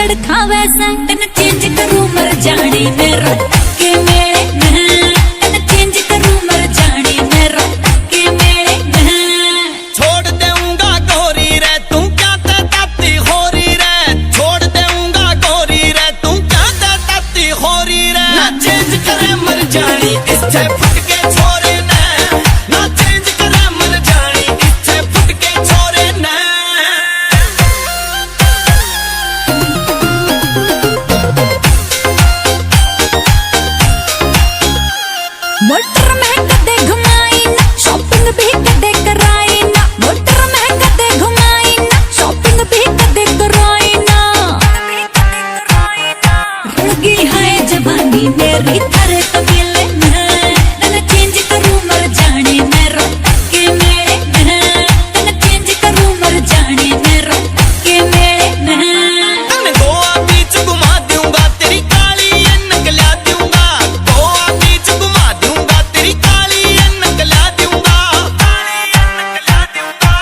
तड़खा वैसा तन चेंज करूं मर जाने मेरा के मेरे तन चेंज करूं मर जाने मेरा के मेरे छोड़ देऊंगा गोरी रे तू क्या ताती होरी रे छोड़ देऊंगा गोरी रे तू क्या ताती होरी रे ना चेंज करे मर जानी इससे फुट के छोरे ने ना चेंज करे मर जानी इससे फुट के छोरे ने मोटर में कदे घुमाई ना शॉपिंग भी कदे कराई ना मोटर में कदे घुमाई ना शॉपिंग भी कदे कराई ना रुकी है जवानी मेरी थारे तबीले में तन चेंज करूं मर जाने मेरा के मेरे तन चेंज करूं मर जाने मेरा के मेरे तने गोवा बीच घुमा दूंगा तेरी काली अनक ला दूंगा गोवा बीच घुमा दूंगा तेरी काली अनक ला दूंगा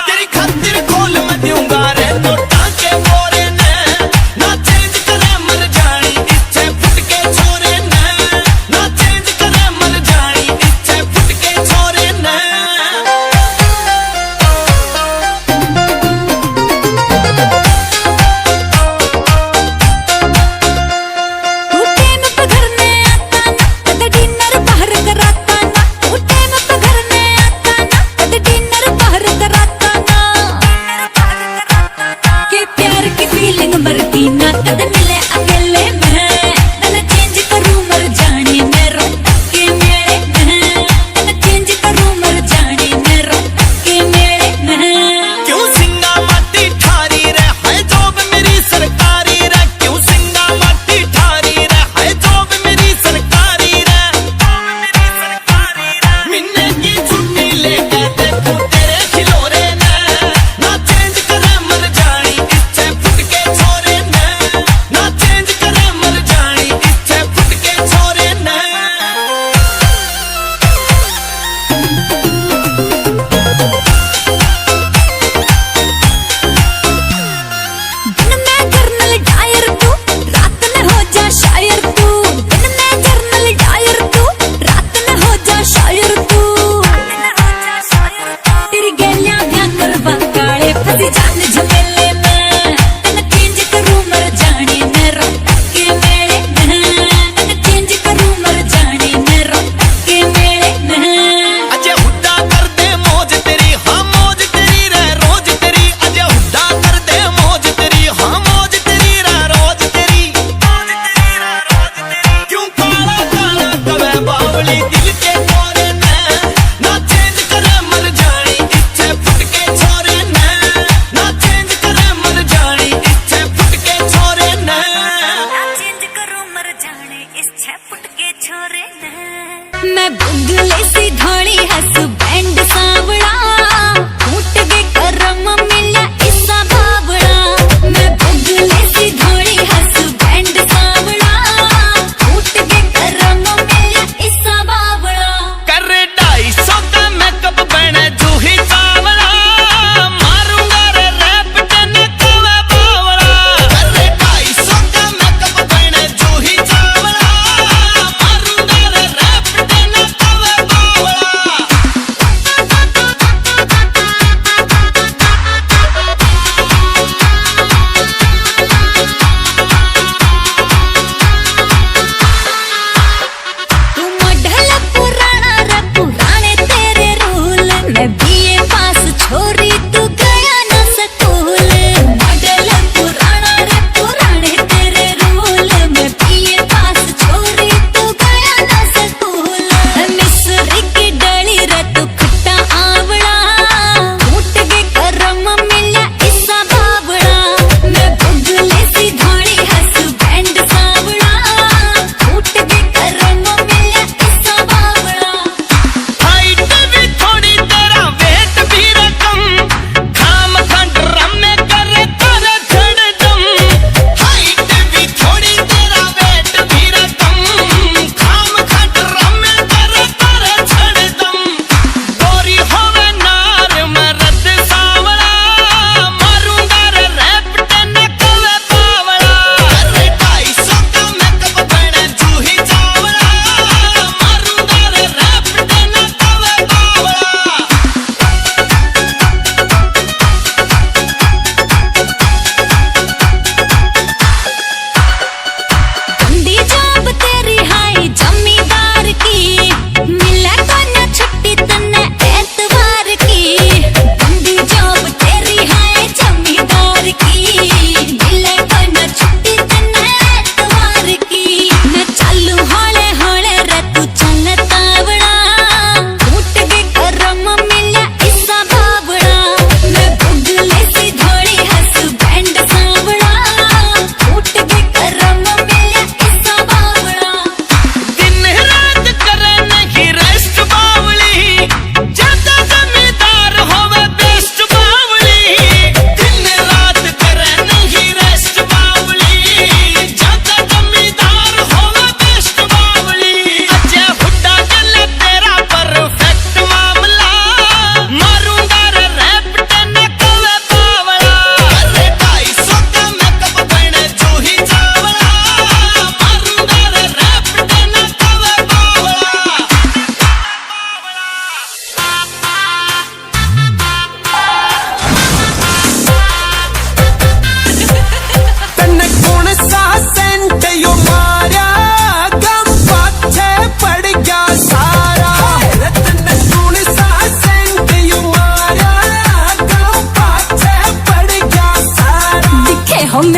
तेरी खातिर खोल मैं दूंगा रे नोटा के बोरे ने ना चेंज करे मर जानी इससे फुट के छोरे ने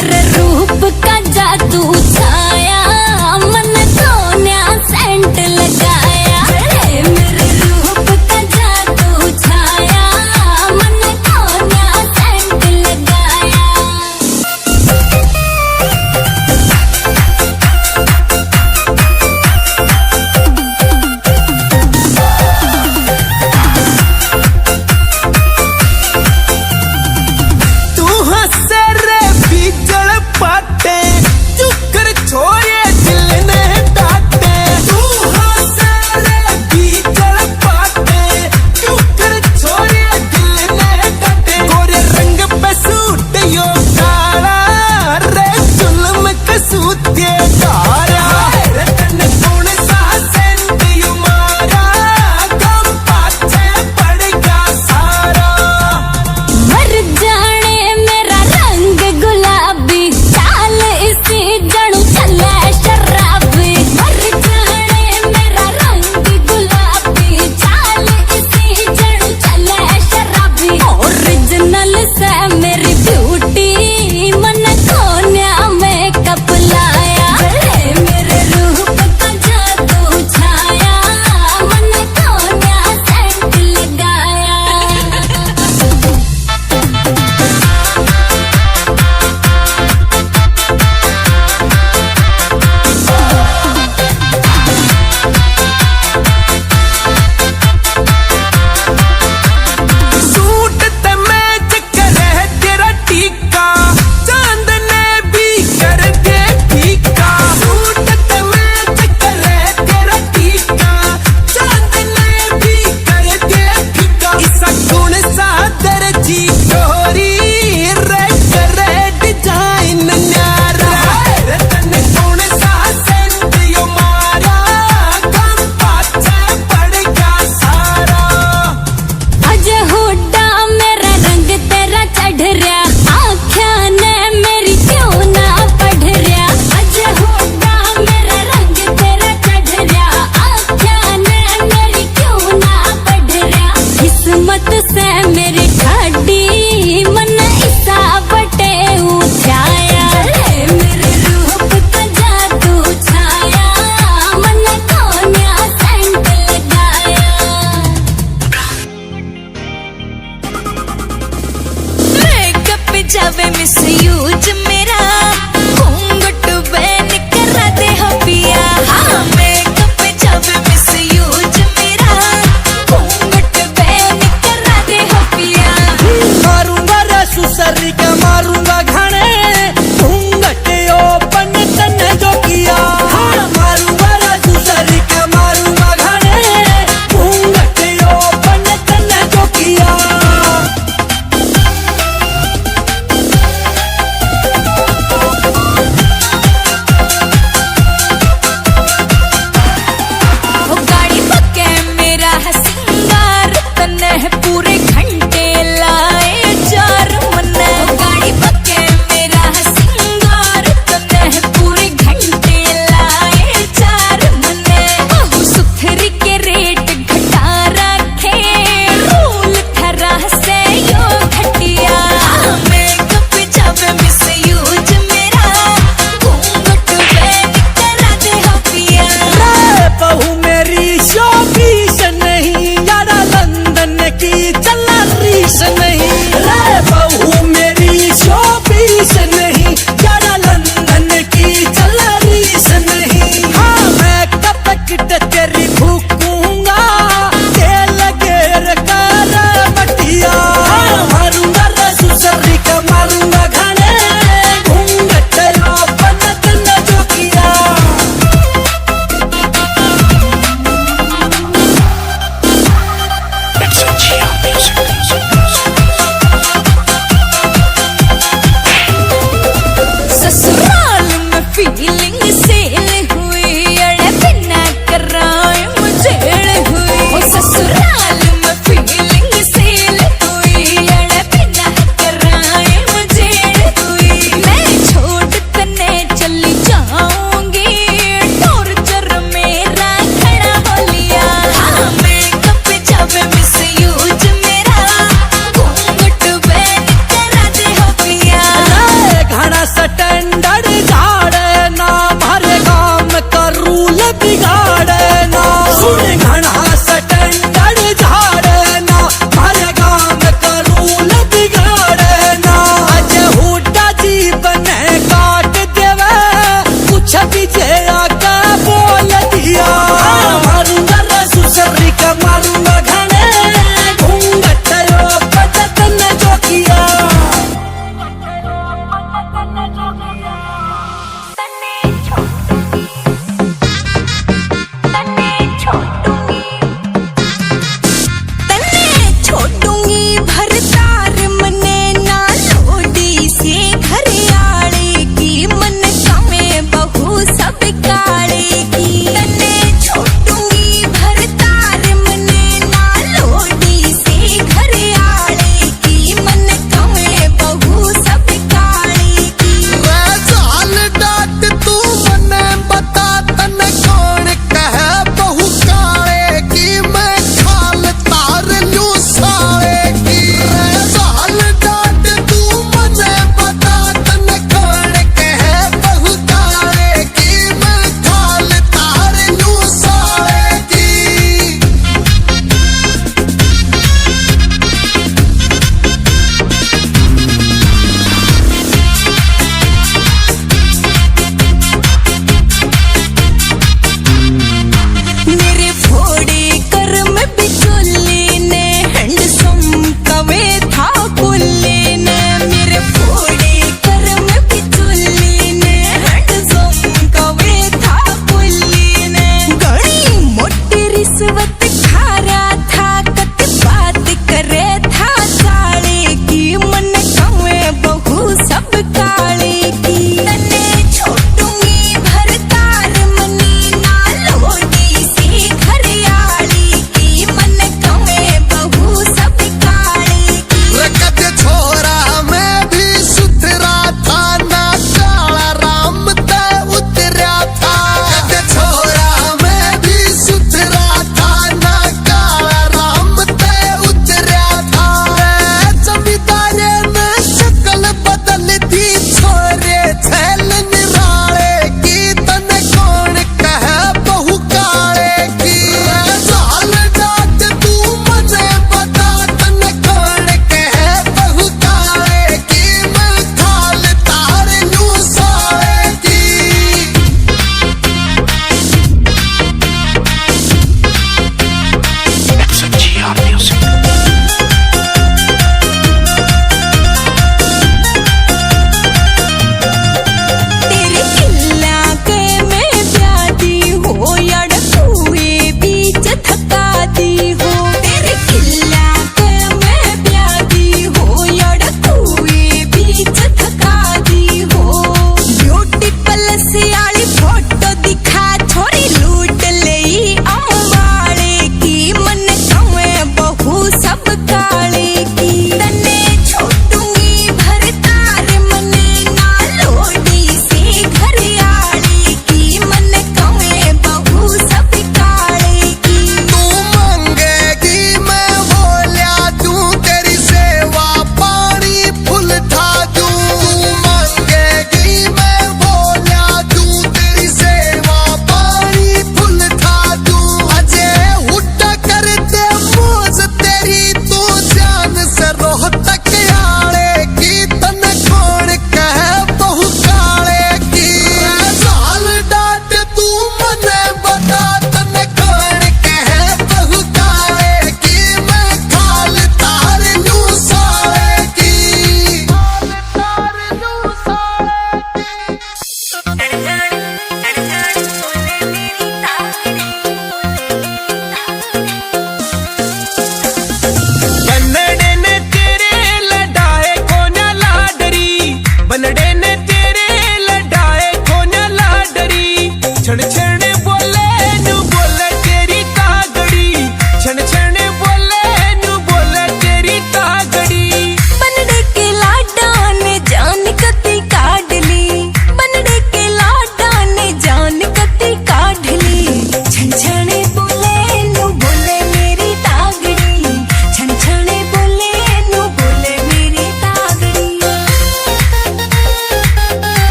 मेरे रूप का जादू छाया मन को नया सेंट लगाया रे मेरे रूप का जादू छाया मन को नया सेंट लगाया तू हंसे रे बिजल पाटे चुकर छोरे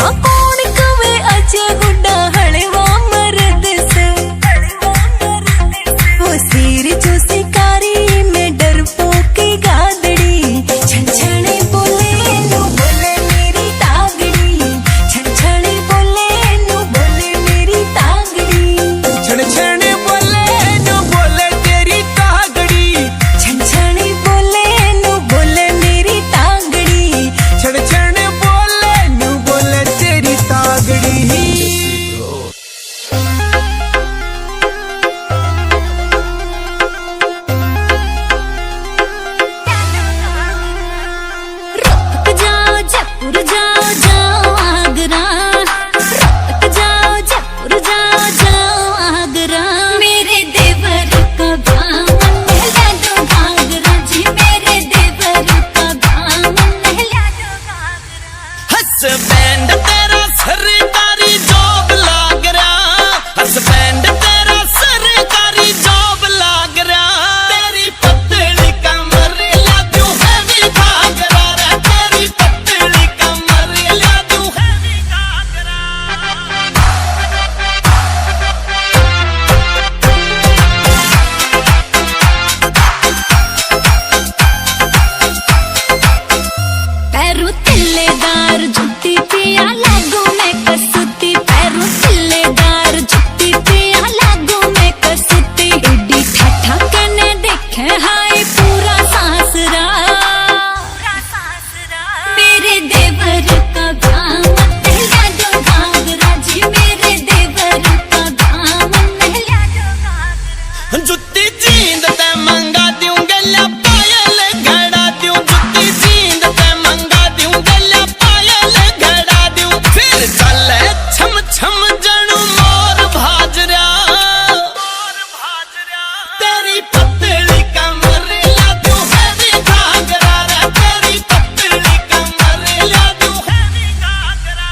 हाँ कौन कवे अजय गुड्डा हड़वा मरद से वो सिर जो शिकारी में डरपोक की गादड़ी छनछने बोले नु बोले मेरी तागड़ी छनछने बोले नु बोले मेरी तागड़ी छण छण बोले नु बोले तेरी तागड़ी छनछने बोले नु बोले मेरी तागड़ी छण छण बोले नु बोले तेरी तागड़ी रुक जाओ जयपुर जाओ जाओ आगरा रुक जाओ जयपुर जाओ जाओ आगरा मेरे देवर का दामन नहला दो घाघरा जी मेरे देवर का दामन नहला दो घाघरा हसबैंड तेरा सरकारी जॉब लाग रहा हसबैंड तेरा सरकारी जॉब लाग रहा तेरी पतली कमर ला दूं हैवी घाघरा रे तेरी पतली कमर ला दूं हैवी घाघरा पैरों तिल्लेदार जुत्ती पिया लागू में कसूती पैरों तिल्लेदार जुत्ती पिया लागू में कसूती एडी ठाठा कने देखे हाय पूरा सासरा मेरे देवर का दामन नहला दो घाघरा जी मेरे देवर का दामन नहला दो घाघरा जुत्ती जींद ते मंगा दूं गला पायल घड़ा दूं जुत्ती जींद ते मंगा दूं गला पायल घड़ा दूं फिर चले छम छम जणू मोर भाजरा तेरी पतली कमर ला दूं हैवी घाघरा रे तेरी पतली कमर ला दूं हैवी घाघरा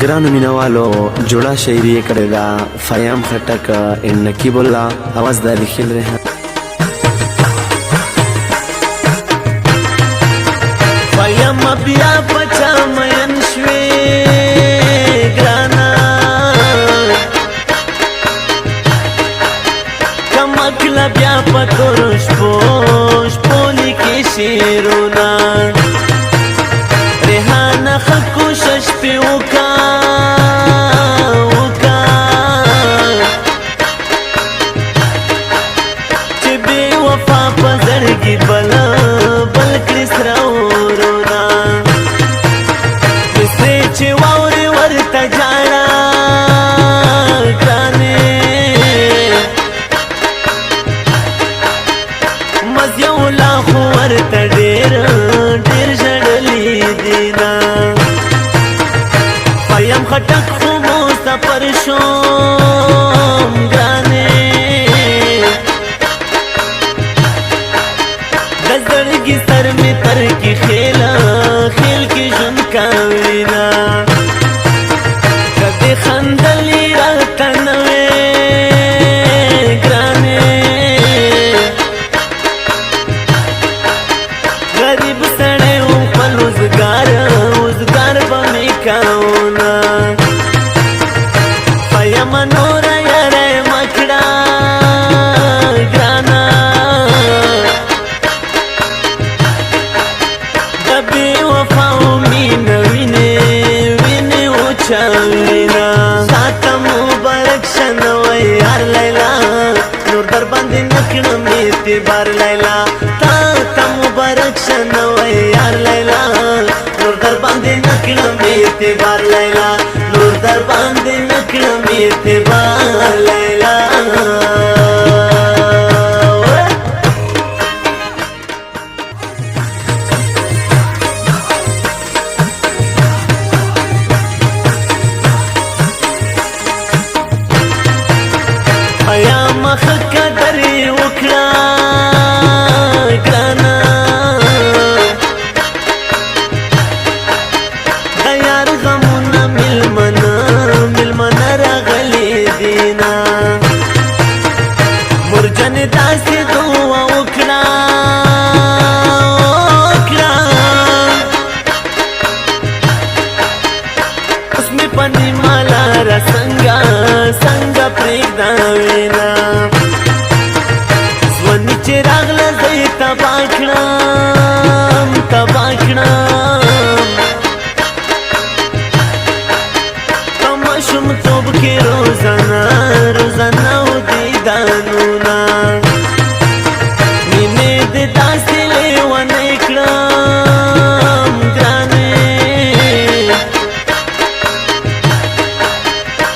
ग्रान मिनवालो जुड़ा शायरी करेगा फयाम खटक इन नकीबुल्ला आवाजदारी खेल रहे हैं फयाम बिया पचा मयन श्वे ग्राना कमकला बिया पकोरुष पोष पोली के शेरोना रेहाना खकुशश पे उका चिबे वफा पजरगी बला बल कृष्णा से चिवार वरता जाना गाने मज़्यौला वरता डेर डेर जड़ली दीना पयम खटक खुमोसा परशोम गाने दजड़गी सर में तर की खेला खेल की झुमकावीना कभी खंदली रतनवे ग्राने गरीब सड़े ऊपर उजगार बमी काउना पया मनोरा यारे मखड़ा ग्राना कभी वफाओं मीन विने उचावीना साता मुबारक शनवै यार लैला नूर दर बंदी नखण में बार लैला ताता मुबारक शनवै यार लैला नूर दर बंदी नखण में बार लैला नूर दर बंदी नखण में बार लैला ښه قدر یې وکړه ګرانه د یار غمونه میلمنه راغلي دینه مرجانې داسې دعا وکړه اوس مې په نیمه لاره څنګه پرېږده وینا ځواني چې راغله زه یې تباه کړم په ماشومتوب کې روزانه و دیدانونه مینې دې داسې لیونی کړم ګرانې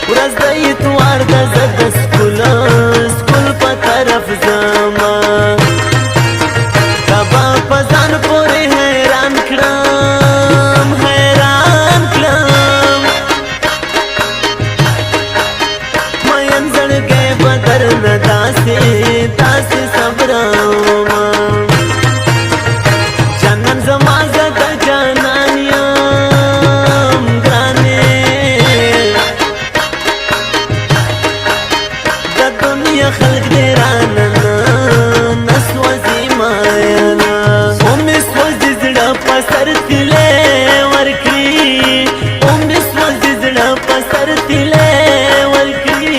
ورځ د اتوار ده زه د سکول په طرف ځمه تا به په ځان پورې حیران کړم مین زړګی به درنه داسې صبرومه جانان زما زه د جانان یم ګرانې د دنیا خلق دې رانه نه سوځي مایانه ومې سوځي زړه په سر تلې ورکړي ومې سوځي زړه په سر تلې ورکړي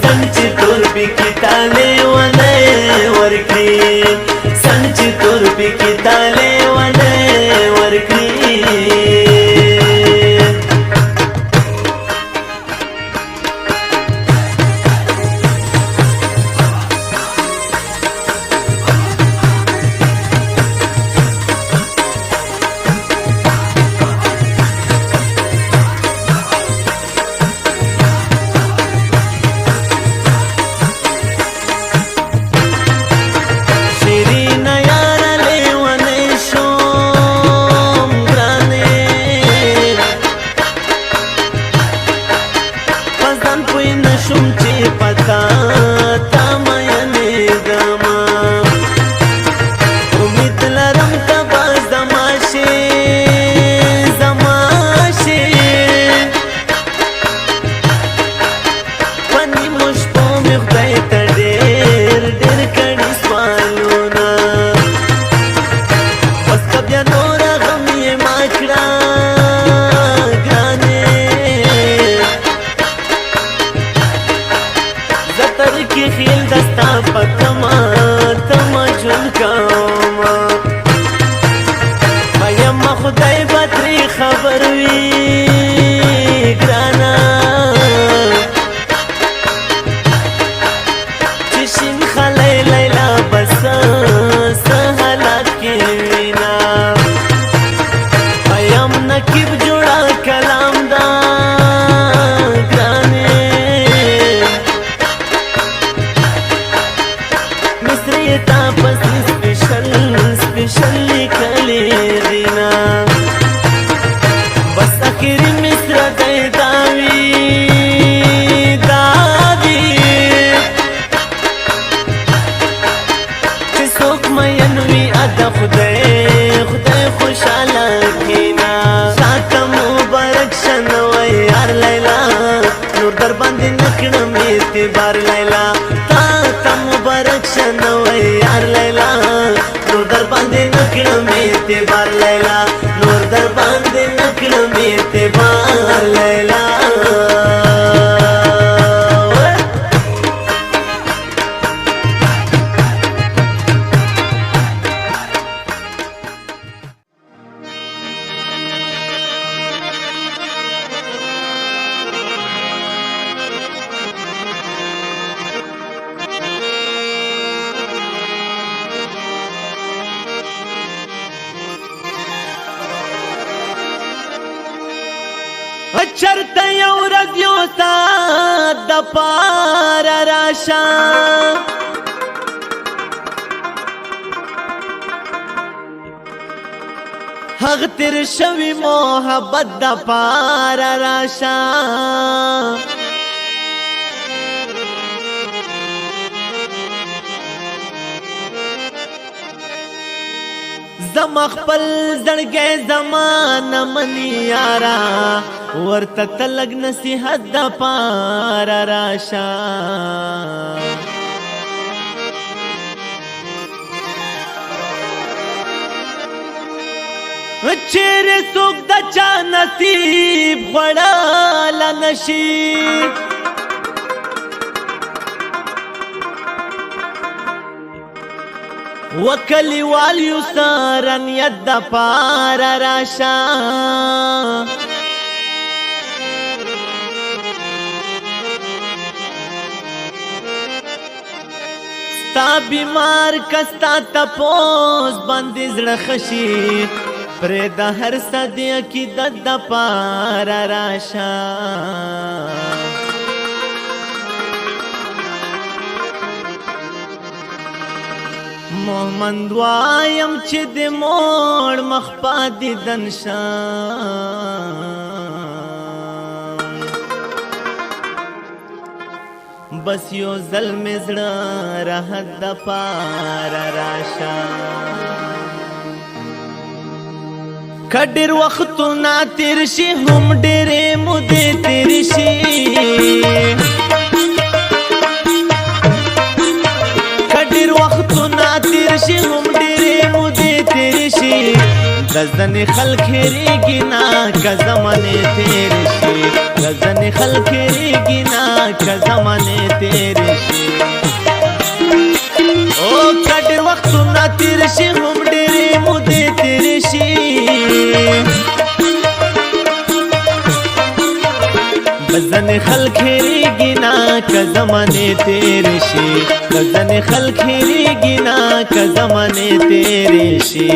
څنګه چې تور پکې تالې ونه ورکړي څنګه چې تور پکې تالې ونه ورکړي شیرینه یاره لیونی شوم ګرانې په ځان پوی نه شوم چې پتا تا مینېږمه امید لرم ته به زما شې په نیمو شپو مې خدای ته ډېر کړي سوالونه اوس که بیا نوره غم یې ما کړه ګرانې زه تر کې خیل د ستا په تمه ژوند کومه یمه خدای به ترې خبر وي ګرانه چې شین خلی لیلا به څه حالات کې وینا یم نقیب جوړه کلام دا ګرانې مصري تا پسې سپیشل لیکلې دینا بس اخري مصر دی داوي چې څوک مین وي اده خدای خوشحاله کینا ساته مبارک شنوی یار لیلا نور در باندې نکړم اعتبار لیلا تا مبارک شنوی یار لیلا نور در باندې نکړم اعتبار لیلا نور در باندې نکړم اعتبار لیلا چرته یو ورځ یو ساعت د پاره راشه هغه تیر شوی محبت د پاره راشه زم خپل زړګي زمانه منی یارا ورته تلګ نصیحت د پار راشا چیرې څوک د چا نصیب خوړل نشي وکلیوال یو سارن ید پار راشا ستا بیمار کستا تپوس باندې زړه خشي پرې د هر صدی عقیدت د پار راشا محمد وایم چې د موړ مخ پاتې دنشان بس یو ځل مې زړه راحت د پار راشا که ډېر وختونه تېر شي هم ډېرې مودې تېرې شي تیر شي هم ډېرې مودې تېرې شي د ځنې خلک هېرېږي نه که زمانې تېرې شي د ځنې خلک هېرېږي نه که زمانې تېرې شي او که ډېر وختونه تېر شي هم ډېرې مودې تېرې شي ځنې خلک هېرېږي نه که زمانې تېرې شي ځنې خلک هېرېږي نه که زمانې تېرې شي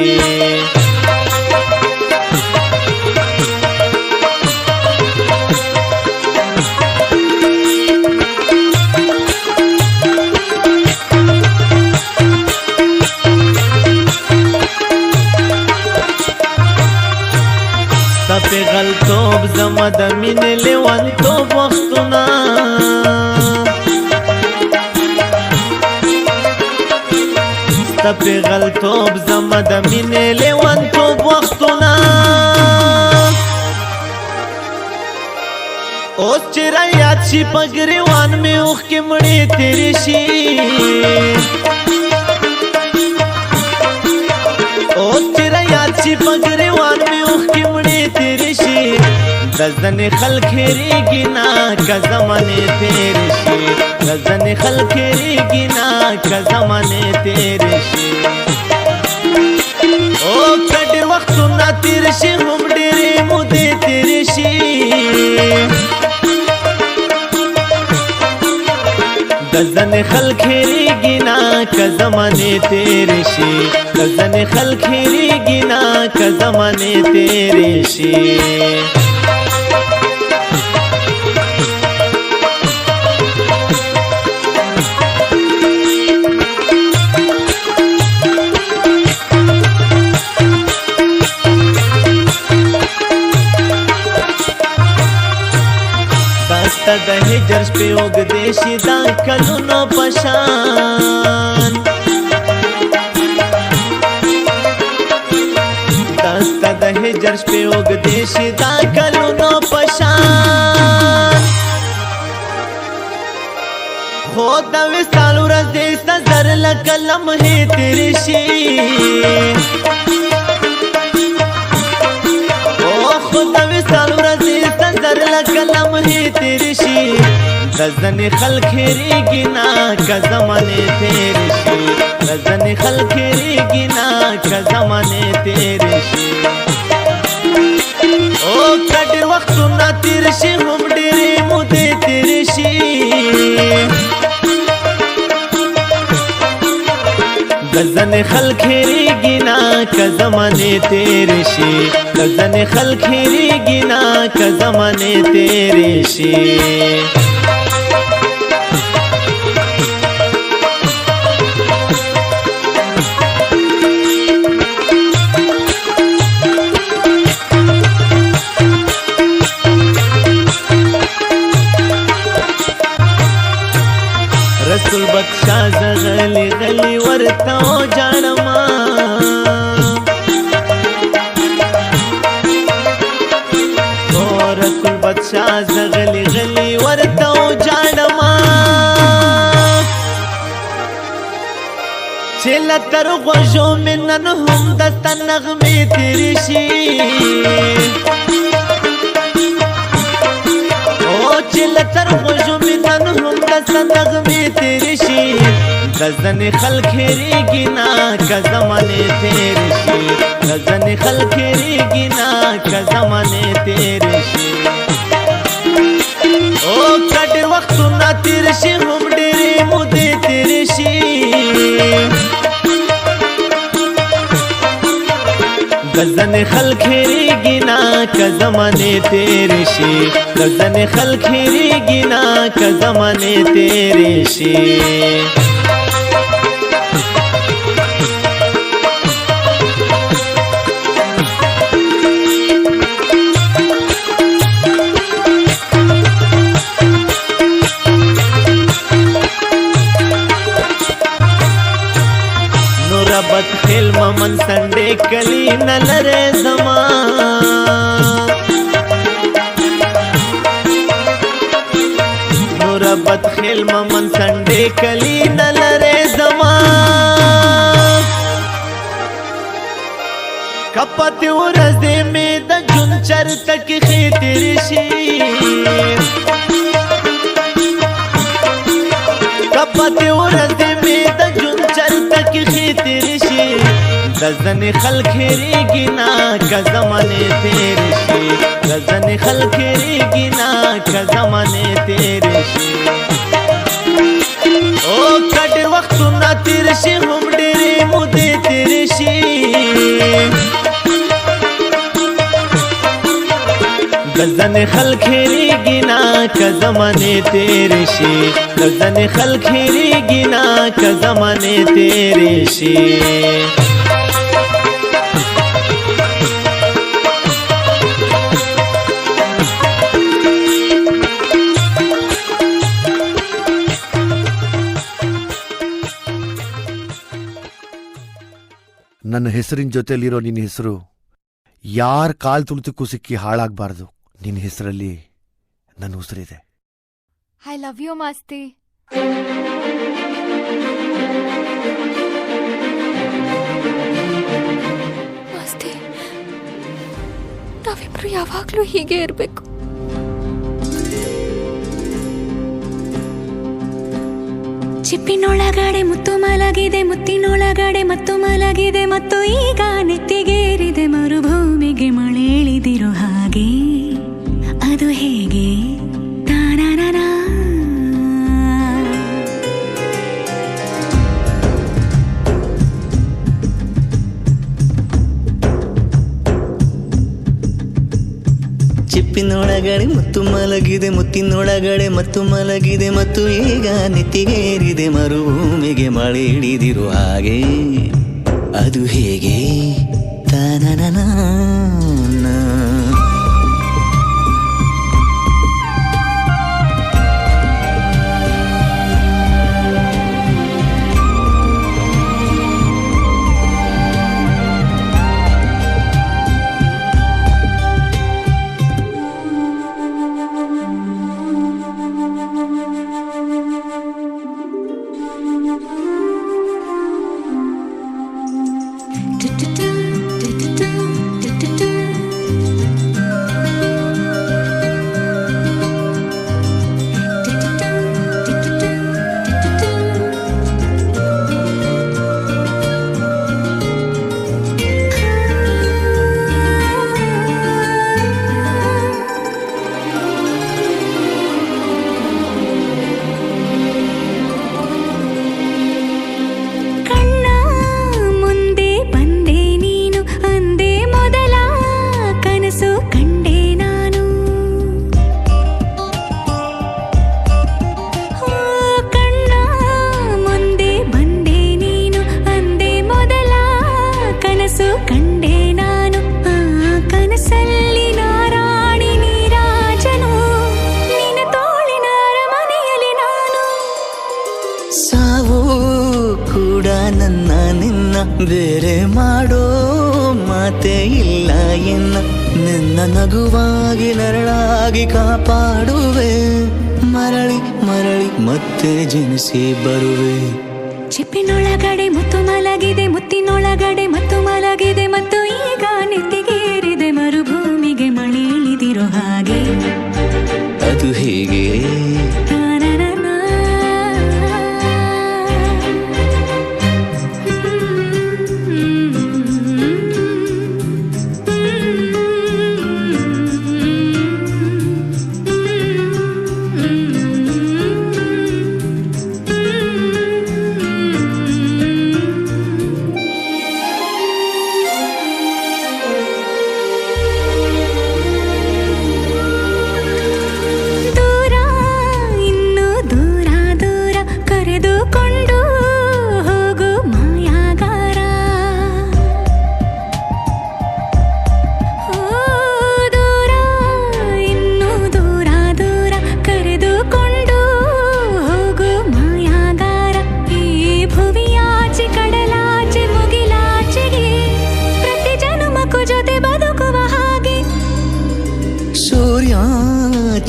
ستا غلطوب زما د مینې لیونتوب وختونه ستا غلطوب زما د مینې لیونتوب وختونه اوس چې رایاد شي په ګریوان مې اوښکې مړې تېرې شي اوس چې رایاد شي په ګریوان مې اوښکې مړې تېرې شي د ځنې خلک هېرېږي نه که زمانې تېرې شي د ځنې خلک هېرېږي نه که زمانې تېرې شي او که ډېر وختونه تېر شي هم ډېرې مودې تېرې شي د ځنې خلک هېرېږي نه که زمانې تېرې شي د ځنې خلک هېرېږي نه که زمانې تېرې شي داسته د هجر شپې اوږدې شي دا کلونو په شان داسته د هجر شپې اوږدې شي دا کلونو په شان خو د وصال ورځې ستا زر لکه لمحې تېرې شي خو د وصال ورځې ستا زر لکه لمحې تېرې شي د ځنې خلک هېرېږي نه که زمانې تېرې شي د ځنې خلک هېرېږي نه که زمانې تېرې شي او که ډېر وختونه تېر شي هم ډېرې مودې تېرې شي د ځنې خلک هېرېږي نه که زمانې تېرې شي د ځنې خلک هېرېږي نه که زمانې تېرې شي رسول بخشا زغلی غلی ورته جانما بادشاہ زغلی غلی ورته وجاړما چې له تر غوږو مې نن هم درته نغمې تېرې شي چې له تر غوږو مې نن هم درته نغمې تېرې شي د ځنې خلک هېرېږي نه که زمانې تېرې شي د ځنې خلک هېرېږي نه که زمانې تېرې شي او که ډېر وختونه تېر شي هم ډېرې مودې تېرې شي د ځنې خلک هېرېږي نه که زمانې تېرې شي د ځنې خلک هېرېږي نه که زمانې تېرې شي بد خیل ممن سنډې کلی نه لرې زما نور بد خیل ممن سنډې کلی نه لرې زما کپتې ورځې مې د ژوند چرته کښې تېرې شي کپتې ورځې مې د ژوند چرته کښې تېرې شي د ځنې خلک هېرېږي نه که زمانې تېرې شي د ځنې خلک هېرېږي نه که زمانې تېرې شي او که ډېر وختونه تېر شي هم ډېرې مودې تېرې شي د ځنې خلک هېرېږي نه که زمانې تېرې شي د ځنې خلک هېرېږي نه که زمانې تېرې شي ನನ್ನ ಹೆಸರಿನ ಜೊತೆಲಿರೋ ನಿನ್ನ ಹೆಸರು ಯಾರ ಕಾಲ್ ತುಳಿತಕ್ಕೂ ಸಿಕ್ಕಿ ಹಾಳಾಗಬಾರ್ದು. ನಿನ್ನ ಹೆಸರಲ್ಲಿ ನನ್ನ ಉಸಿರಿದೆ. I love you Masti. Masti, ನಾವಿಬ್ರು ಯಾವಾಗ್ಲೂ ಹೀಗೆ ಇರ್ಬೇಕು. ಚಿಪ್ಪಿನೊಳಗಡೆ ಮುತ್ತು ಮಲಗಿದೆ, ಮುತ್ತಿನೊಳಗಡೆ ಮತ್ತು ಮಲಗಿದೆ, ಮತ್ತು ಈಗ ನೆತ್ತಿಗೇರಿದೆ ಮರುಭೂಮಿಗೆ ಮಳೆ ಇಳಿದಿರೋ ಹಾಗೆ. ಅದು ಹೇಗೆ ತಾನಾನ ಚಿಪ್ಪಿನೊಳಗಡೆ ಮುತ್ತು ಮಲಗಿದೆ, ಮುತ್ತಿನೊಳಗಡೆ ಮತ್ತು ಮಲಗಿದೆ, ಮತ್ತು ಈಗ ನೆತ್ತಿಗೇರಿದೆ ಮರುಭೂಮಿಗೆ ಮಳೆ ಹಿಡಿದಿರೋ ಹಾಗೆ. ಅದು ಹೇಗೆ ತಾನನ ಬೇರೆ ಮಾಡೋ ಮಾತೇ ಇಲ್ಲ ಎನ್ನ ನಿನ್ನ ನಗುವಾಗಿ ನರಳಾಗಿ ಕಾಪಾಡುವೆ ಮರಳಿ ಮರಳಿ ಮತ್ತೆ ಜನಿಸಿ ಬರುವೆ ಚಿಪ್ಪಿನೊಳಗಡೆ ಮುತ್ತು ಮಲಗಿದೆ ಮುತ್ತಿನೊಳಗಡೆ ಮತ್ತು ಮಲಗಿದೆ ಮತ್ತು ಈಗ ನೆತ್ತಿಗೇರಿದೆ ಮರುಭೂಮಿಗೆ ಮಳೆ ಇಳಿದಿರೋ ಹಾಗೆ ಅದು ಹೇಗೆ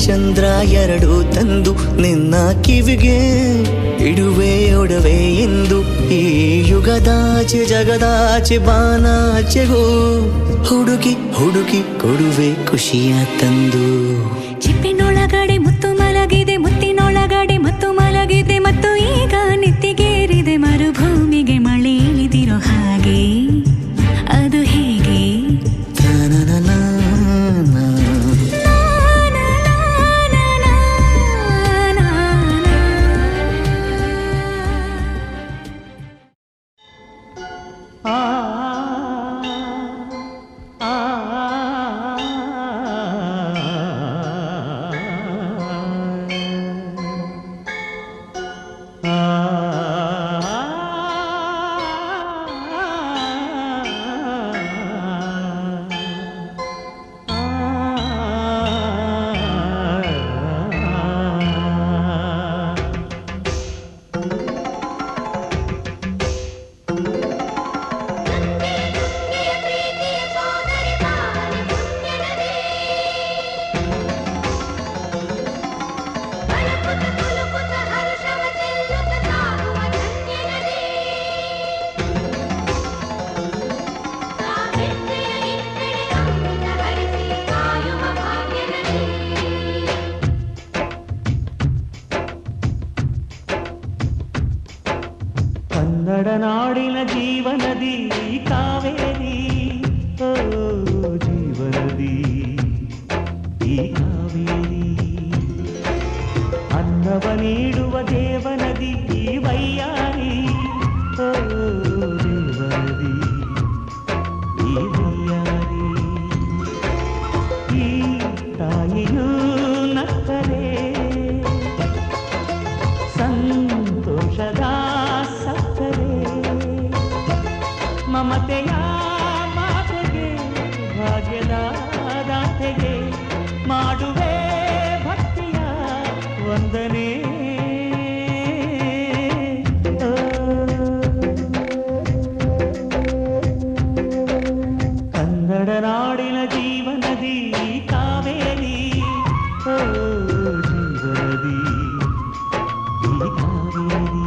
ಚಂದ್ರ ಎರಡು ತಂದು ನಿನ್ನ ಕಿವಿಗೆ ಇಡುವೆ ಒಡವೆ ಎಂದು ಈ ಯುಗದಾಚೆ ಜಗದಾಚೆ ಬಾನಾಚೆಗೂ ಹುಡುಕಿ ಹುಡುಕಿ ಕೊಡುವೆ ಖುಷಿಯ ತಂದು ಚಿಪ್ಪಿನೊಳಗಡೆ ಮುತ್ತು ಮಲಗಿದೆ ಮುತ್ತಿನೊಳಗಡೆ ಮತ್ತು ಮಲಗಿದೆ ಮತ್ತು ಈಗ ನೆತ್ತಿಗೇರಿದೆ ಮರುಭೂಮಿಗೆ ಮಳೆ ಇಳಿದಿರೋ ಹಾಗೆ ಅದು ಹೇಗೆ ಕನ್ನಡ ನಾಡಿನ ಜೀವನದಿ ಕಾವೇರಿ ಓ ಜೀವನದಿ ಈ ಕಾವೇರಿ ಅನ್ನವ ನೀಡುವ ದೇವನದಿ ಈ ವೈಯಾರಿ ಓ ದೇವನದಿ ಈ ವೈಯಾರಿ ಈ ತಾಯಿಯೂ ನಕ್ಕರೆ ಸಂತೋಷದ ಮಮತೆಯ ಮಾತೆಗೆ ಭಾಗ್ಯದ ದಾತೆಗೆ ಮಾಡುವೆ ಭಕ್ತಿಯ ವಂದನೆ ಕನ್ನಡ ನಾಡಿನ ಜೀವನದಿ ಕಾವೇರಿ ಓ ಜೀವನದಿ ಈ ಕಾವೇರಿ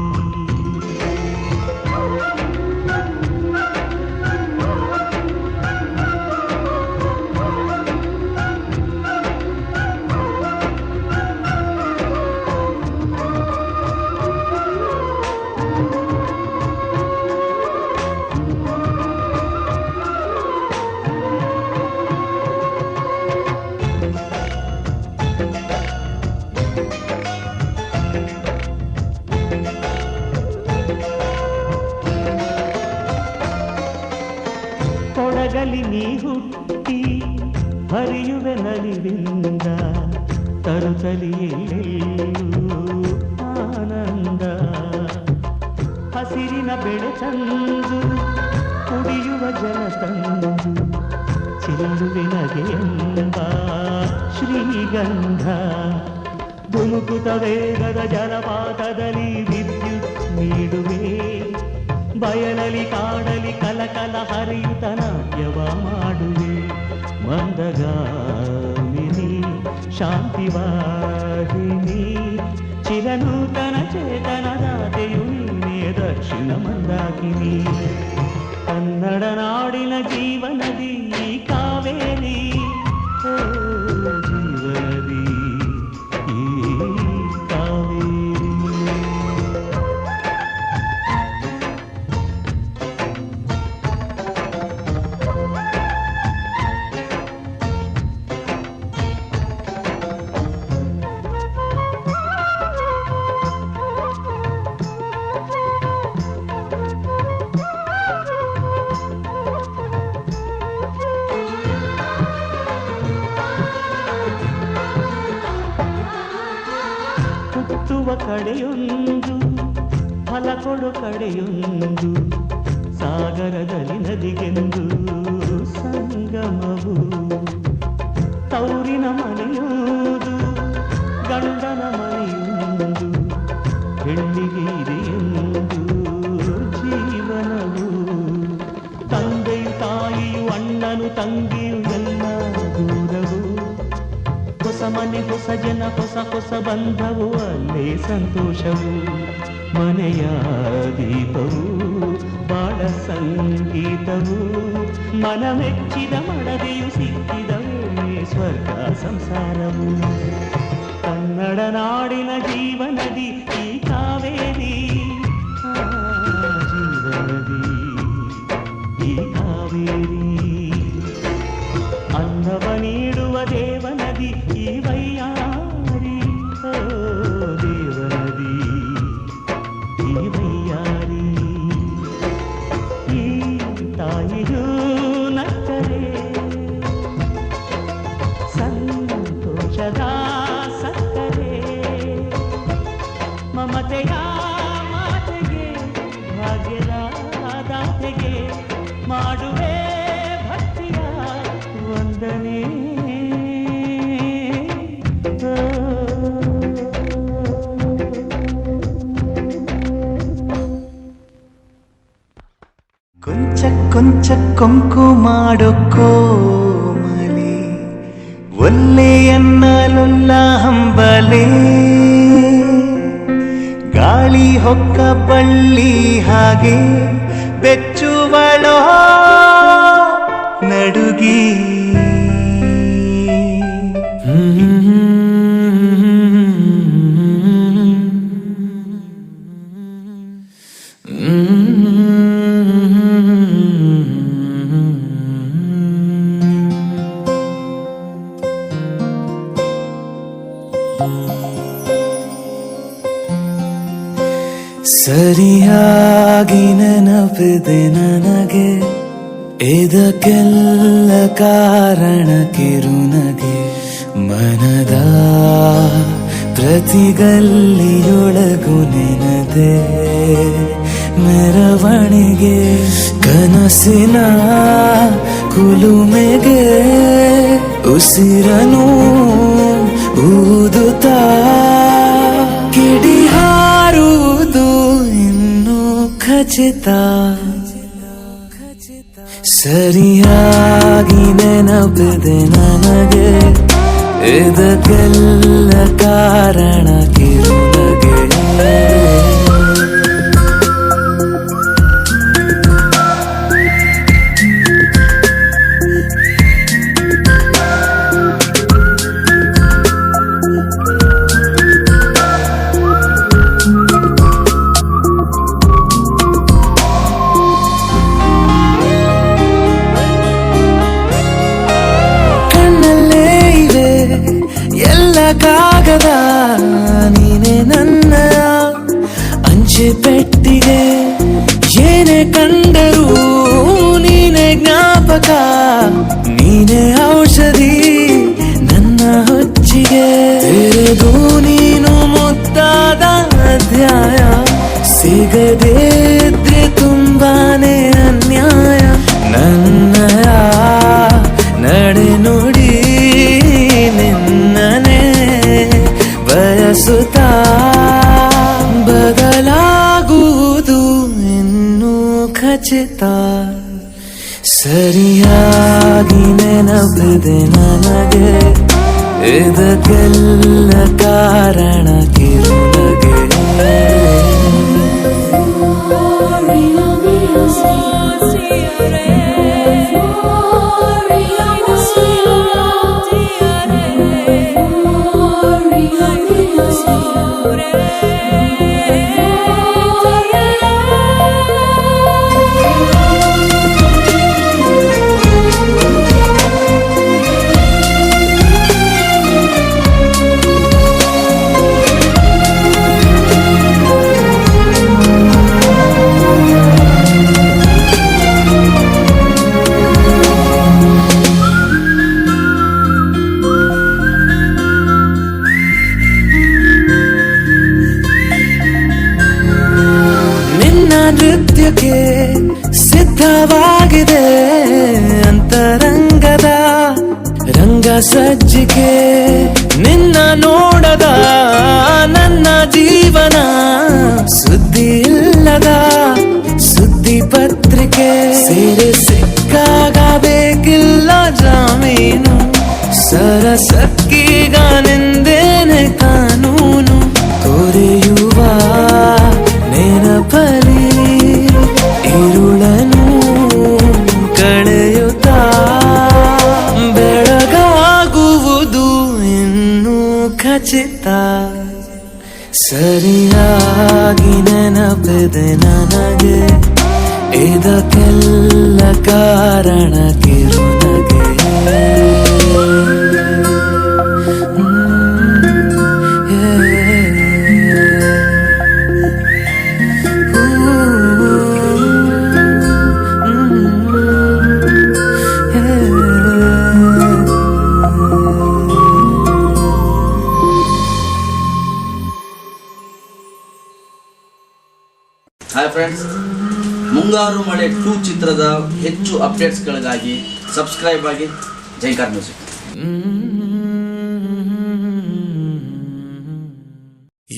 ಕೊಡಗಲಿ ನೀ ಹುಟ್ಟಿ ಹರಿಯುವೆ ನಲಿವಿಂದ ತರುತ್ತಲಿಯೆಲ್ಲೂ ಆನಂದ ಹಸಿರಿನ ಬೆಳೆ ತಂದು ಕುಡಿಯುವ ಜಲ ತಂದು ಚೆಲ್ಲುವೆ ಎಂಬ ಶ್ರೀಗಂಧ ಧುಮುಕುತ ವೇಗದ ಜಲಪಾತದಲ್ಲಿ ವಿದ್ಯುತ್ ನೀಡುವೆ ಬಯಲಲಿ ಕಾಡಲಿ ಕಲಕಲ ಹರಿಯುತ್ತ ನಾಟ್ಯವಾ ಶಾಂತಿವಾಹಿನಿ ಚಿರನೂತನ ಚೇತನದಾತೆಯು ನೀನೇ ದಕ್ಷಿಣ ಮಂದಾಕಿನಿ ಕನ್ನಡ ನಾಡಿನ ಜೀವನದಿ ಈ ಕಾವೇರಿ ಓ ಜೀವನದಿ ಈ ಕಾವೇರಿ ಹುಟ್ಟುವ ಕಡೆಯೊಂದು ಫಲ ಕೊಡು ಕಡೆಯೊಂದು ಸಾಗರದಲ್ಲಿ ನದಿಗೆಂದು ಸಂಗಮವು ತೌರಿನ ಮನೆಯುವುದು ಗಂಡನ ಮನೆಯುವುದು ಹೆಣ್ಣಿಗೆ ಇದೆಯೆಂದು ಜೀವನವು ತಂದೆಯು ತಾಯಿಯು ಅಣ್ಣನು ತಂಗಿಯು ಎಲ್ಲ ದೂರವು ಹೊಸ ಮನೆ ಹೊಸ ಜನ ಹೊಸ ಹೊಸ ಬಂಧವು ಅಲ್ಲೇ ಸಂತೋಷವು ಮನೆಯ ದೀಪವು ಬಾಳ ಸಂಗೀತವು ಮನ ಮೆಚ್ಚಿದ ಮಡದೆಯು ಸಿಕ್ಕಿದವೇ ಸ್ವರ್ಗ ಸಂಸಾರವು ಕನ್ನಡ ನಾಡಿನ ಜೀವನದಿ ಈ ಕಾವೇರಿ ಜೀವನದಿ ಈ ಕಾವೇರಿ ಅನ್ನವ ನೀಡುವ ದೇವನದಿ ಈ ವೈಯಾರಿ ಓ ದೇವನದಿ ಈ ವೈಯಾರಿ ಈ ತಾಯಿಯೂ ನಕ್ಕರೆ ಸಂತೋಷದ ಸಕ್ಕರೆ ಮಮತೆಯ ಮಾತೆಗೆ ಭಾಗ್ಯದ ದಾತೆಗೆ ಮಾಡುವೆ ಭಕ್ತಿಯ ವಂದನೆ ಕೊಂಚ ಕೊಂಚ ಕೊಂಕು ಮಾಡೋ ಕೋಮಲೆ ಒಲ್ಲೆಯನ್ನಲೊಲ್ಲ ಹಂಬಲೆ ಗಾಳಿ ಹೊಕ್ಕ ಬಳ್ಳಿ ಹಾಗೆ ಬೆಚ್ಚುವಳೋ ನಡುಗಿ ಸರಿಯಾಗಿ ನೆನಪಿದೆ ನನಗೆ ಇದಕ್ಕೆಲ್ಲ ಕಾರಣ ಕಿರುನಗೆ ಮನದ ಪ್ರತಿಗಲ್ಲಿಯೊಳಗು ನೆನದೆ ಮೆರವಣಿಗೆ ಕನಸಿನ ಕುಲುಮೆಗೆ ಉಸಿರನು ಊದುತ್ತಾ ಕಿಡಿ ಹಾರುವುದು ಇನ್ನು ಖಚಿತ ಸರಿಯಾಗಿ ನೆನಪಿದೆ ನನಗೆ ಇದಕ್ಕೆಲ್ಲ ಕಾರಣ ಕಿರುನಗೆ ಕಾಗದ ನೀನೆ ನನ್ನ ಅಂಚೆ ಪೆಟ್ಟಿಗೆ ಏನೇ ಕಂಡರೂ ನೀನೆ ಜ್ಞಾಪಕ ನೀನೆ ಔಷಧಿ ನನ್ನ ಹೊಚ್ಚಿಗೆ ತೆರೆದು ನೀನು ಮುದ್ದಾದ ಅಧ್ಯಾಯ ಸಿಗದೇ ಇದ್ರೆ ತುಂಬಾನೇ ಅನ್ಯಾಯ ನನ್ನಯ ನಡೆ ನುಡಿ ನಿನ್ನನೆ ಬಯಸುತ್ತಾ ಬದಲಾಗುವುದು ಇನ್ನೂ ಖಚಿತ ಸರಿಯಾಗಿ ನೆನಪಿದೆ ನನಗೆ ಇದಕ್ಕೆಲ್ಲ ಕಾರಣ ಕಿರುನಗೆ. ನೃತ್ಯಕ್ಕೆ ಸಿದ್ಧವಾಗಿದೆ ಅಂತರಂಗದ ರಂಗ ಸಜ್ಜಿಕೆ. ನಿನ್ನ ನೋಡದ ನನ್ನ ಜೀವನ ಸುದ್ದಿ ಇಲ್ಲದ ಸುದ್ದಿ ಪತ್ರಿಕೆ. ಸೇರೆ ಸಿಕ್ಕಾಗ ಬೇಕಿಲ್ಲ ಜಾಮೀನು, ಸರಸಕ್ಕೀಗ ನಿಂದೇನೆ ಕಾನೂನು. ತೊರೆಯುವ ನೆನಪಲಿ ഇരുളನು ಕಳೆಯುತ್ತಾ ಬೆಳಗಾಗುವುದು ಇನ್ನೂ ಖಚಿತ. ಸರಿಯಾಗಿ ನೆನಪಿದೆ ನನಗೆ, ಇದಕ್ಕೆಲ್ಲ ಕಾರಣ ಕಿರುನಗೆ. ಹಾಯ್ ಫ್ರೆಂಡ್ಸ್, ಮುಂಗಾರು ಮಳೆ 2 ಚಿತ್ರದ ಹೆಚ್ಚು ಅಪ್ಡೇಟ್ಸ್ಗಳಿಗಾಗಿ ಸಬ್ಸ್ಕ್ರೈಬ್ ಆಗಿ ಜೈಕಾರ್ ಮ್ಯೂಸಿಕ್.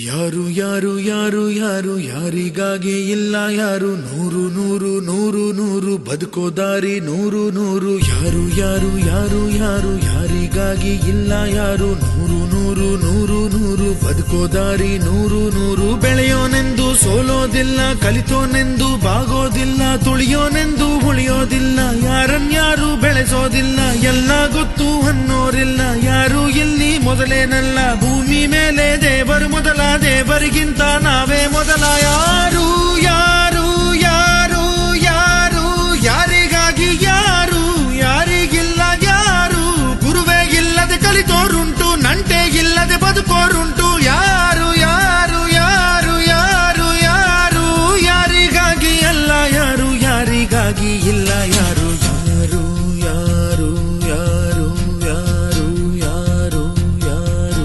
ಯಾರು ಯಾರು ಯಾರು ಯಾರು ಯಾರಿಗಾಗಿ ಇಲ್ಲ ಯಾರು, ನೂರು ನೂರು ನೂರು ನೂರು ಬದುಕೋ ದಾರಿ ನೂರು ನೂರು. ಯಾರು ಯಾರು ಯಾರು ಯಾರು ಯಾರಿಗಾಗಿ ಇಲ್ಲ ಯಾರು, ನೂರು ನೂರು ನೂರು ನೂರು ಬದುಕೋ ದಾರಿ ನೂರು ನೂರು. ಬೆಳೆಯೋನೆಂದು ಸೋಲೋದಿಲ್ಲ, ಕಲಿತೋನೆಂದು ಬಾಗೋದಿಲ್ಲ, ತುಳಿಯೋನೆಂದು ಉಳಿಯೋದಿಲ್ಲ, ಯಾರನ್ಯಾರು ಬೆಳೆಸೋದಿಲ್ಲ. ಎಲ್ಲ ಗೊತ್ತು ಅನ್ನೋರಿಲ್ಲ, ಯಾರು ಇಲ್ಲಿ ಮೊದಲೇನಲ್ಲ. ಭೂಮಿ ಮೇಲೆ ದೇವರು ಮೊದಲ, ದೇವರಿಗಿಂತ ನಾವೇ ಮೊದಲ. ಯಾರು ಯಾರು ಯಾರು ಯಾರು ಯಾರಿಗಾಗಿ ಯಾರು, ಯಾರಿಗಿಲ್ಲ ಯಾರು. ಗುರುವೇ ಇಲ್ಲದೆ ಕಲಿತೋರುಂಟು, ನಂಟೆ ಇಲ್ಲದೆ ಬದುಕೋರುಂಟು. ಯಾರು ಯಾರು ಯಾರು ಯಾರು ಯಾರು ಯಾರಿಗಾಗಿ ಅಲ್ಲ ಯಾರು, ಯಾರಿಗಾಗಿ ಇಲ್ಲ ಯಾರು. ಯಾರು ಯಾರು ಯಾರು ಯಾರು ಯಾರು ಯಾರು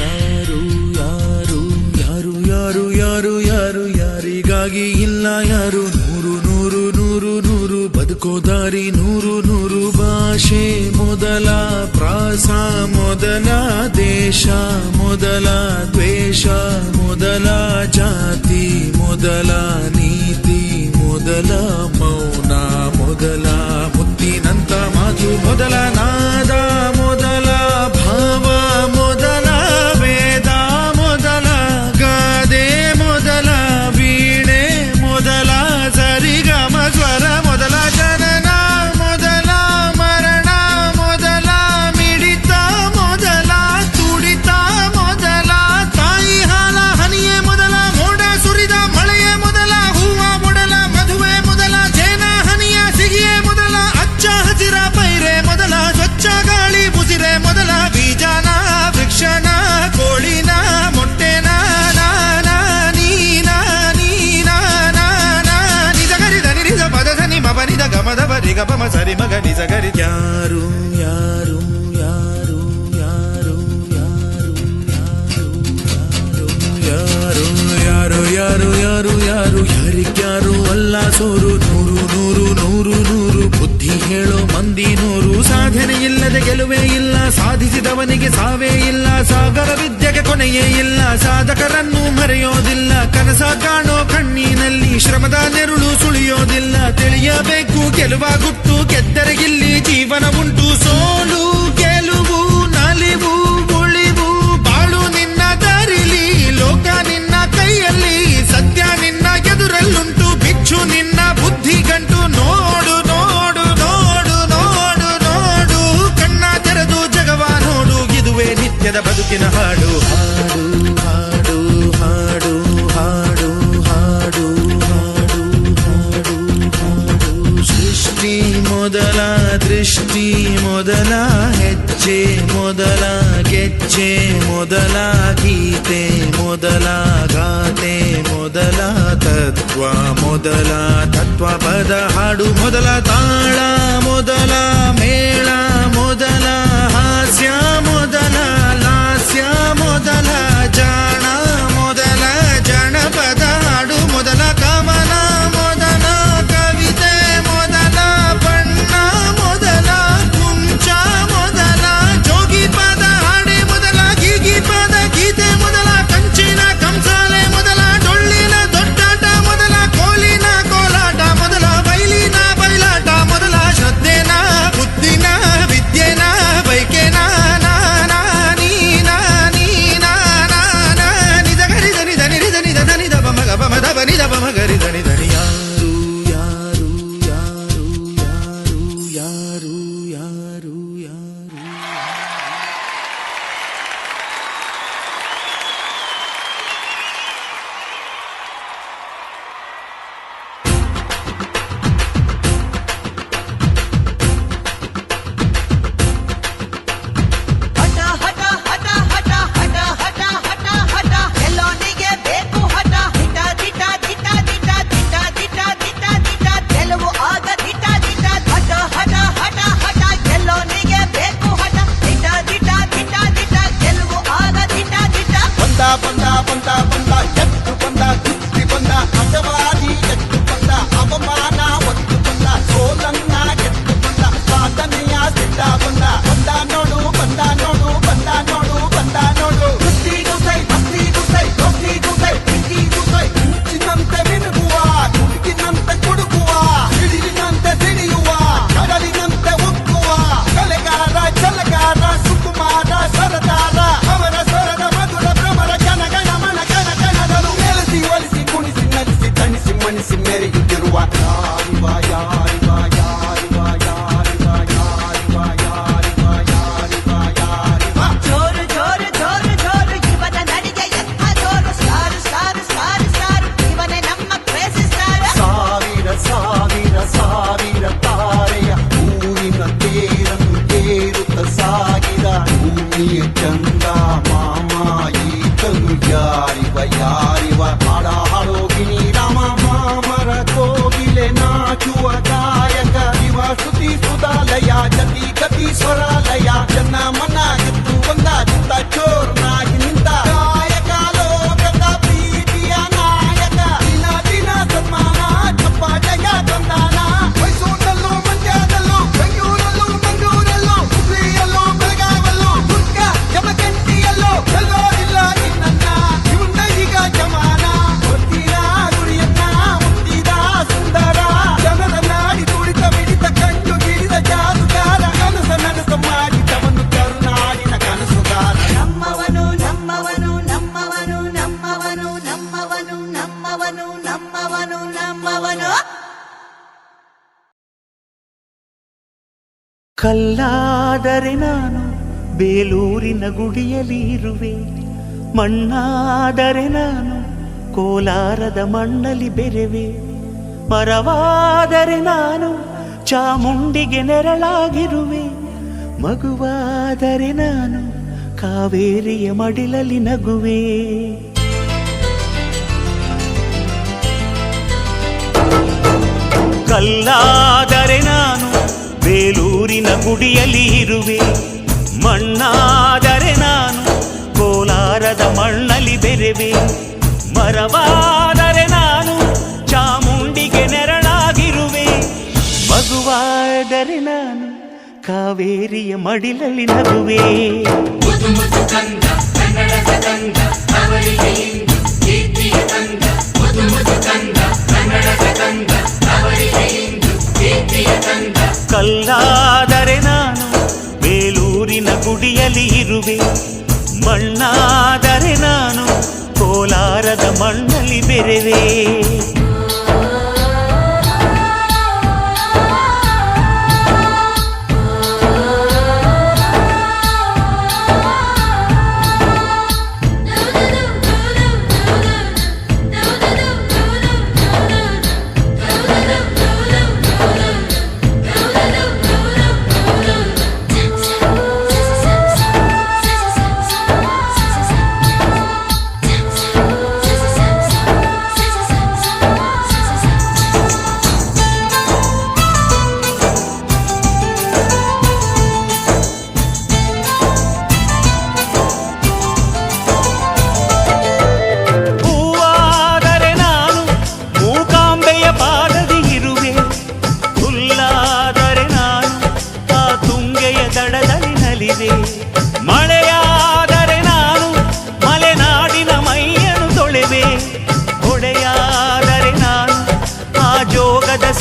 ಯಾರು ಯಾರು ಯಾರು ಯಾರು ಯಾರು ಯಾರು ಯಾರಿಗಾಗಿ ಇಲ್ಲ ಯಾರು. ನೂರು ನೂರು ನೂರು ನೂರು ಬದುಕೋ ದಾರಿ ನೂರು ನೂರು. ಭಾಷೆ ಮೊದಲ, ಪ್ರಾಸ ಮೊದಲ, ದೇಶ ಮೊದಲ, ದ್ವೇಷ ಮೊದಲ, ಜಾತಿ ಮೊದಲ, ನೀತಿ ಮೊದಲ, ಮೌನ ಮೊದಲ, ಮುತ್ತಿನಂತ ಮಾತು ಮೊದಲ, ನಾದ ಮೊದಲ, ಭಾವ ಮೊದಲ, ವೇದ ಮೊದಲ, ಗಾದೆ ಮೊದಲ, ವೀಣೆ ಮೊದಲ, ಸರಿಗಮ ಸ್ವರ ಮೊದಲ, ಜನನ ಮೊದಲ, ಮರಣ ಮೊದಲ, ಮಿಡಿತ ಮೊದಲ, ತುಡಿತ ಮೊದಲ, ತಾಯಿ ಹಾಲ ಹನಿಯೇ ಮೊದಲ, ಮೋಡ ಸುರಿದ ಮಳೆಯೇ ಮೊದಲ, ಹೂವ ಮೊದಲ, ಮದುವೆ ಮೊದಲ, ಜೇನ ಹನಿಯ ಸಿಗಿಯೇ ಮೊದಲ, ಅಚ್ಚ ಹಸಿರ ಪೈರೆ ಮೊದಲ, ಸ್ವಚ್ಛ ಗಾಳಿ ಮುಸಿರೆ ಮೊದಲ, ಬೀಜನ ವೃಕ್ಷನ ಕೋಳಿನ ಮೊಟ್ಟೆನ ನಾನ ನೀನ ನೀನ ನಾನ ನಿಜ ಗರಿದ ನಿರಿದ ಪದ ಸನಿ ಮಪ ನಿದ ಗಮದ ಬರಿಗ ಪಮ ಸರಿ ಮಗ ನಿಜ ಗರಿ. ಯಾರು ಯಾರು ಯಾರು ಯಾರು ಯಾರು ಯಾರು ಯಾರು ಯಾರು ಯಾರು ಯಾರಿಗ್ಯಾರು ಅಲ್ಲ ಸೋರು. ನೂರು ನೂರು ನೂರು ನೂರು ಬುದ್ಧಿ ಹೇಳೋ ಮಂದಿ ನೂರು. ಸಾಧನೆ ಇಲ್ಲದೆ ಗೆಲುವೇ ಇಲ್ಲ, ಸಾಧಿಸಿದವನಿಗೆ ಸಾವೇ ಇಲ್ಲ. ಸಾಗರ ವಿದ್ಯೆಗೆ ಕೊನೆಯೇ ಇಲ್ಲ, ಸಾಧಕರನ್ನು ಮರೆಯೋದಿಲ್ಲ. ಕನಸ ಕಾಣೋ ಕಣ್ಣಿನಲ್ಲಿ ಶ್ರಮದ ನೆರುಳು ಸುಳಿಯೋದಿಲ್ಲ. ತಿಳಿಯಬೇಕು ಗೆಲುವ ಗುಟ್ಟು, ಗೆದ್ದರೆಗಿಲ್ಲಿ ಜೀವನ ಉಂಟು. ಸೋಲು ಗೆಲುವು ನಲಿವು ನಿನ್ನ ಬುದ್ಧಿ ಗಂಟು ನೋಡು ನೋಡು ನೋಡು ನೋಡು ನೋಡು ಕಣ್ಣ ತೆರೆದು ಜಗವ ನೋಡು ಇದುವೇ ನಿತ್ಯದ ಬದುಕಿನ ಹಾಡು ಹಾಡು ಹಾಡು ಹಾಡು ಹಾಡು ಹಾಡು ಹಾಡು ಹಾಡು ಸೃಷ್ಟಿ ಮೊದಲ ದೃಷ್ಟಿ ಮೊದಲ ಹೆಜ್ಜೆ ಮೊದಲ ಗೆಜ್ಜೆ ಮೊದಲ ಗೀತೆ ಮೊದಲ ಗಾತೆ ಮೊದಲ ತತ್ವ ಮೊದಲ ತತ್ವ ಪದ ಹಾಡು ಮೊದಲ ತಾಳ ಮೊದಲ ಮೇಳ ಮೊದಲ ಹಾಸ್ಯ ಮೊದಲ ಲಾಸ್ಯ ಮೊದಲ ಜಾಣ ಮೊದಲ ಜನಪದ ಹಾಡು ಮೊದಲ ಕವನ ಮೊದಲ ಕವಿತೆ ಮೊದಲ ಬಣ್ಣ ಮೊದಲ ಕುಂಚ ಮೊದಲ ಜೋಗಿ ಪದ ಹಾಡೆ ಮೊದಲ ಗೀಗಿ ಪದ ಗೀತೆ ಮೊದಲ ಕಂಚಿನ ಕಂಸಾಲೆ ಮೊದಲ ಡೊಳ್ಳಿನ ದೊಡ್ಡಾಟ ಮೊದಲ ಕೋಲಿನ ಕೋಲಾಟ ಮೊದಲ ಬೈಲಿನ ಬಯಲಾಟ ಮೊದಲ ಶ್ರದ್ಧೆನ ಬುದ್ಧಿನ ವಿದ್ಯೆನ ಬೈಕೆನ ಮಗರಿ ದನಿ ದನಿ ಯಾರು ಯಾರು ಯಾರು ಯಾರು ಯಾರು ಯಾರು ಯಾರು ಹಠ ಹಠ ಹಠ ಹಠ ಹಠ ಹಠ ಹಠ ಹಠ ಎಲ್ಲೋನಿಗೆ ಬೇಕು ಹಠ ದಿಟ ದಿಟ ದಿಟ ದಿಟ ದಿಟ ದಿಟ ದಿಟ ದಿಟ ಗೆಲುವು ಆಗ ದಿಟ ದಿಟ ಹಠ ಹಠ ಹಠ ಹಠ ಎಲ್ಲೋನಿಗೆ ಬೇಕು ಹಠ ದಿಟ ದಿಟ ದಿಟ ದಿಟ ಗೆಲುವು ಆಗ ದಿಟ ದಿಟ ಬಂದ ಬಂದ ಬಂದ ಬಂದ ಎತ್ತು ಬಂದ ಕುಸ್ತಿ ಬಂದ ಅಜವಾದಿ ಎತ್ತು ಬಂದ ಅವಮಾನ ಒತ್ತು ಬಂದ ಸೋಲನ್ನ ಎತ್ತು ಬಂದ ಸಾಧನೆಯ ಸಿದ್ಧ ಬಂದ ಬಂದ ನೋಡು ಬಂದ ನೋಡು ಬಂದ ನೋಡು ಬಂದ ನೋಡು ಕುಸ್ತಿ ಗುಸೈ ಭಕ್ತಿ ಗುಸೈ ಭಕ್ತಿ ಗುಸೈ ಪ್ರೀತಿ ಗುಸೈ ಮಿಂಚಿನಂತೆ ಮಿನುಗುವ ಹುಡುಗಿನಂತೆ ಕುಡುಕುವ ಸಿಡಿಲಿನಂತೆ ಸಿಡಿಯುವ ಕಡಲಿನಂತೆ ಉಕ್ಕುವ ಕಲೆಗಾರ ಛಲಗಾರ ಸುಕುಮಾರ ಸರದಾರ ಅವರ ಸ್ವರದ ಮಧುರ ಭ್ರಮರ ಜನಗಣ ಮನ ಗಣ ಗಣಗಳು ನೆಲೆಸಿ ಒಲಿಸಿ ಕುಣಿಸಿ ನಲಿಸಿ ತಣಿಸಿ ಮಣಿಸಿ ಮೆರೆಯುತ್ತಿರುವ ಯಾರಿವ ಯಾರಿವ ಯಾರಿವ ಯಾರಿವ ಯಾರಿವ ಯಾರಿವ ಯಾರಿವ ಯಾರಿವ ಜೋರು ಜೋರು ಜೋರು ಜೋರು ಇವನ ನಡಿಗೆ ಎಂಥ ಜೋರು ಸ್ಟಾರ್ ಸ್ಟಾರ್ ಸ್ಟಾರ್ ಸ್ಟಾರ್ ಇವನೇ ನಮ್ಮ ಕ್ರೇಜಿ ಸ್ಟಾರ್ ಸಾವಿರ ಸಾವಿರ ಸಾವಿರ ತಾರೆಯ ಊರಿನ ತೇರನ್ನು ತೇರುತ್ತ ಸಾಗಿದ ಭೂಮಿಯ ಚಂದ ಮಾಮ ಈತನು ಯಾರಿವ ಯಾರಿವ ಹಾಡ ಹಾಡೋಗಿನಿ ರಾಮ ಮಾಮರ ಕೋಗಿಲೆ ನಾಚುವ ಗಾಯಕ ಇವ ಸ್ತುತಿ ಸುಧಾಲಯ ಜತಿ ಗತಿ ಸ್ವರಾಲಯ ಜನ ಮನ ಎತ್ತು ಒಂದ ಚಿತ್ತ ಚೋರ್ನಾಗಿ ನಿಂತ ಗಾಯಕ ಲೋಕದ ಪ್ರೀತಿಯ ನಾಯಕ ದಿನ ದಿನ ಸನ್ಮಾನ ಚಪ್ಪಾಟೆಯ ತಂದಾನ ಮೈಸೂರಲ್ಲೂ ಮಂಡ್ಯದಲ್ಲೂ ಬೆಂಗಳೂರಲ್ಲೂ ಮಂಗಳೂರಲ್ಲೂ ಹುಬ್ಳಿಯಲ್ಲೂ ಬೆಳಗಾವಲ್ಲೂ ದುರ್ಗ ಜಮಖಂಡಿಯಲ್ಲೂ ಎಲ್ಲೋ ಇಲ್ಲ ನಿನ್ನ ಇವನ್ನ ಈಗ ಜಮಾನ ಗೊತ್ತಿರ ಗುರಿಯನ್ನ ಮುಟ್ಟಿದ ಸುಂದರ ಜನರ ನಾಡಿ ತುಡಿತ ಮಿಡಿತ ಕಂಡು ಗಿಡಿದ ಜಾದುಗಾರ ಕನಸ ನನಸ ಮಾಡಿದವನು ಕರುನಾಡಿನ ಕನಸುಗಾರ ನಮ್ಮವನು ನಮ್ಮವನು ನಮ್ಮವನು ನಮ್ಮವನು ನಮ್ಮವನು ನಮ್ಮವನು ನಮ್ಮವನು ನಮ್ಮವನು ಕಲ್ಲಾದರೆ ನಾನು ಬೇಲೂರಿನ ಗುಡಿಯಲ್ಲಿ ಇರುವೆ ಮಣ್ಣಾದರೆ ನಾನು ಕೋಲಾರದ ಮಣ್ಣಲ್ಲಿ ಬೆರೆವೆ ಮರವಾದರೆ ನಾನು ಚಾಮುಂಡಿಗೆ ನೆರಳಾಗಿರುವೆ ಮಗುವಾದರೆ ನಾನು ಕಾವೇರಿಯ ಮಡಿಲಲ್ಲಿ ನಗುವೆ ಕಲ್ಲಾದರೆ ನಾನು ಬೇಲೂರಿನ ಗುಡಿಯಲ್ಲಿ ಇರುವೆ ಮಣ್ಣಾದರೆ ನಾನು ಕೋಲಾರದ ಮಣ್ಣಲ್ಲಿ ಬೆರೆವೆ ಮರವಾದರೆ ನಾನು ಚಾಮುಂಡಿಗೆ ನೆರಳಾಗಿರುವೆ ಮಗುವಾದರೆ ನಾನು ಕಾವೇರಿಯ ಮಡಿಲಲ್ಲಿ ನಗುವೆ ಕಲ್ಲಾದರೆ ನಾನು ಬೇಲೂರಿನ ಗುಡಿಯಲ್ಲಿ ಇರುವೆ ಮಣ್ಣಾದರೆ ನಾನು ಕೋಲಾರದ ಮಣ್ಣಲ್ಲಿ ಬೆರೆವೆ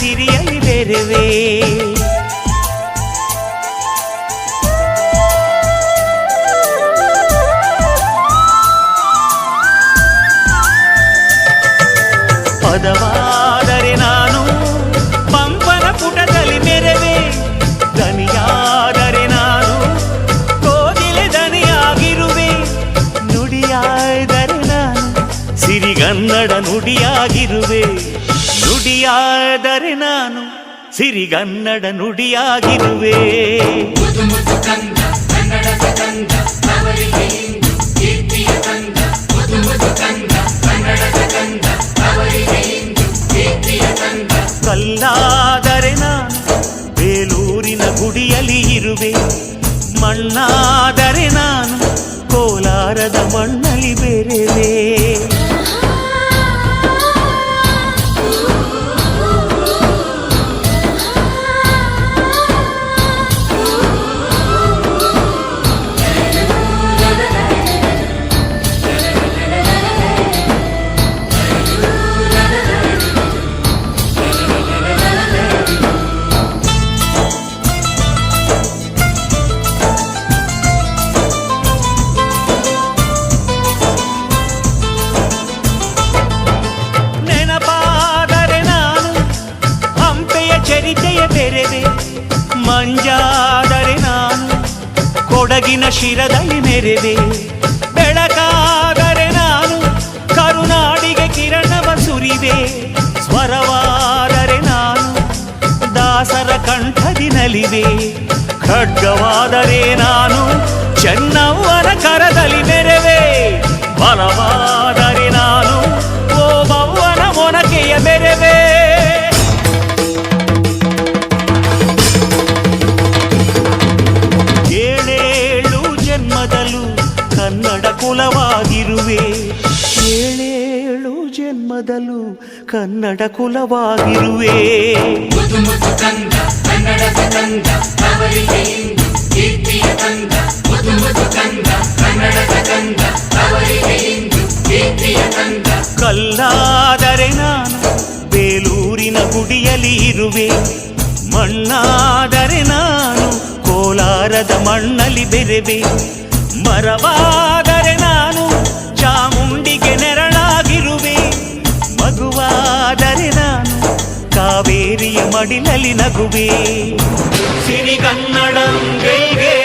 ಸಿರಿಯಲಿ ಬೆರೆವೆ. ಪದವಾದರೆ ನಾನು ಪಂಪನ ಪುಟದಲ್ಲಿ ಮೆರವೆ, ದನಿಯಾದರೆ ನಾನು ಕೋಗಿಲೆ ದನಿಯಾಗಿರುವೆ. ನುಡಿಯಾದರೆ ನಾನು ಸಿರಿಗನ್ನಡ ನುಡಿಯಾಗಿರುವೆ. ನುಡಿಯಾದರೆ ನಾನು ಸಿರಿಗನ್ನಡ ನುಡಿಯಾಗಿರುವೆ. ಕಲ್ಲಾದರೆ ನಾನು ಬೇಲೂರಿನ ಗುಡಿಯಲ್ಲಿ ಇರುವೆ. ಮಣ್ಣಾದರೆ ನಾನು ಕೋಲಾರದ ಮಣ್ಣಲ್ಲಿ ಬೆರೆವೆ. ಚರಿತೆಯ ಬೆರೆವೆ. ಮಂಜಾದರೆ ನಾನು ಕೊಡಗಿನ ಶಿರದಲ್ಲಿ ಮೆರೆವೆ. ಬೆಳಕಾದರೆ ನಾನು ಕರುನಾಡಿಗೆ ಕಿರಣವ ಸುರಿವೆ. ಸ್ವರವಾದರೆ ನಾನು ದಾಸರ ಕಂಠದಿ ನಲಿವೆ. ಖಡ್ಗವಾದರೆ ನಾನು ಚೆನ್ನವ್ವನ ಕರದಲ್ಲಿ ಮೆರೆವೆ. ಬಲವಾದರೆ ನಾನು ಓಬವ್ವನ ಮೊನಕೆಯ ಮೆರೆವೆ. ಕನ್ನಡ ಕುಲವಾಗಿರುವೆ. ಏಳೇಳು ಜನ್ಮದಲ್ಲೂ ಕನ್ನಡ ಕುಲವಾಗಿರುವೆ. ಕಲ್ಲಾದರೆ ನಾನು ಬೇಲೂರಿನ ಗುಡಿಯಲ್ಲಿ ಇರುವೆ. ಮಣ್ಣಾದರೆ ನಾನು ಕೋಲಾರದ ಮಣ್ಣಲ್ಲಿ ಬೆರೆವೆ. ಮರವಾದರೆ ನಾನು ಚಾಮುಂಡಿಗೆ ನೆರಳಾಗಿರುವೆ. ಮಗುವಾದರೆ ನಾನು ಕಾವೇರಿಯ ಮಡಿಲಲ್ಲಿ ನಗುವೆ. ಸಿರಿಗನ್ನಡಂ ಗೆಲ್ಗೆ